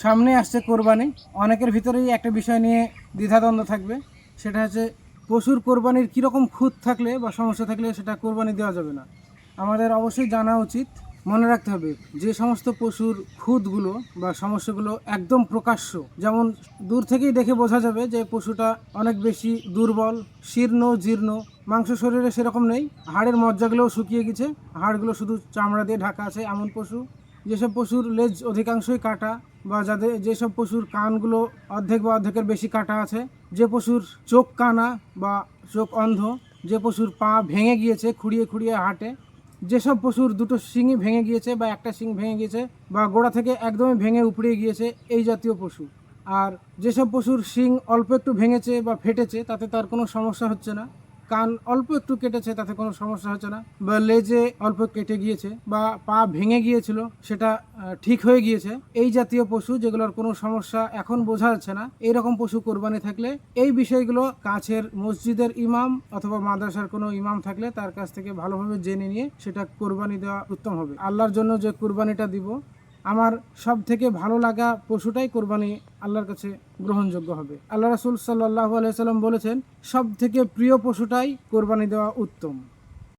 সামনে আসছে কোরবানি। অনেকের ভিতরেই একটা বিষয় নিয়ে দ্বিধাদ্বন্দ্ব থাকবে, সেটা হচ্ছে পশুর কোরবানির কীরকম খুঁত থাকলে বা সমস্যা থাকলে সেটা কোরবানি দেওয়া যাবে না। আমাদের অবশ্যই জানা উচিত, মনে রাখতে হবে যে সমস্ত পশুর খুঁতগুলো বা সমস্যাগুলো একদম প্রকাশ্য, যেমন দূর থেকেই দেখে বোঝা যাবে যে পশুটা অনেক বেশি দুর্বল, শীর্ণ জীর্ণ, মাংস শরীরে সেরকম নেই, হাড়ের মজ্জাগুলোও শুকিয়ে গেছে, হাড়গুলো শুধু চামড়া দিয়ে ঢাকা আছে, এমন পশু। যেসব পশুর লেজ অধিকাংশই কাটা, বা যেসব পশুর কানগুলো অর্ধেক বা অর্ধেকের বেশি কাটা আছে, যে পশুর চোখ কানা বা চোখ অন্ধ, যে পশুর পা ভেঙে গিয়েছে, খুঁড়িয়ে খুঁড়িয়ে হাঁটে, যেসব পশুর দুটো শিংই ভেঙে গিয়েছে বা একটা শিং ভেঙে গিয়েছে বা গোড়া থেকে একদমই ভেঙে উপড়ে গিয়েছে, এই জাতীয় পশু। আর যেসব পশুর শিং অল্প একটু ভেঙেছে বা ফেটেছে, তাতে তার কোনো সমস্যা হচ্ছে না, কান অল্প একটু কেটেছে, তাতে কোনো সমস্যা হচ্ছে না, বা লেজে অল্প কেটে গিয়েছে বা পা ভেঙে গিয়েছিল, সেটা ঠিক হয়ে গিয়েছে, এই জাতীয় পশু যেগুলোর কোনো সমস্যা এখন বোঝা যাচ্ছে না, এইরকম পশু কোরবানি থাকলে এই বিষয়গুলো কাছের মসজিদের ইমাম অথবা মাদ্রাসার কোনো ইমাম থাকলে তার কাছ থেকে ভালোভাবে জেনে নিয়ে সেটা কোরবানি দেওয়া উত্তম হবে। আল্লাহর জন্য যে কোরবানিটা দিব, আমার সব থেকে ভালো লাগা পশুটাই কোরবানি আল্লাহর কাছে গ্রহণযোগ্য হবে। আল্লাহ রাসূল সাল্লাল্লাহু আলাইহি সাল্লাম বলেছেন, সব থেকে প্রিয় পশুটাই কোরবানি দেওয়া উত্তম।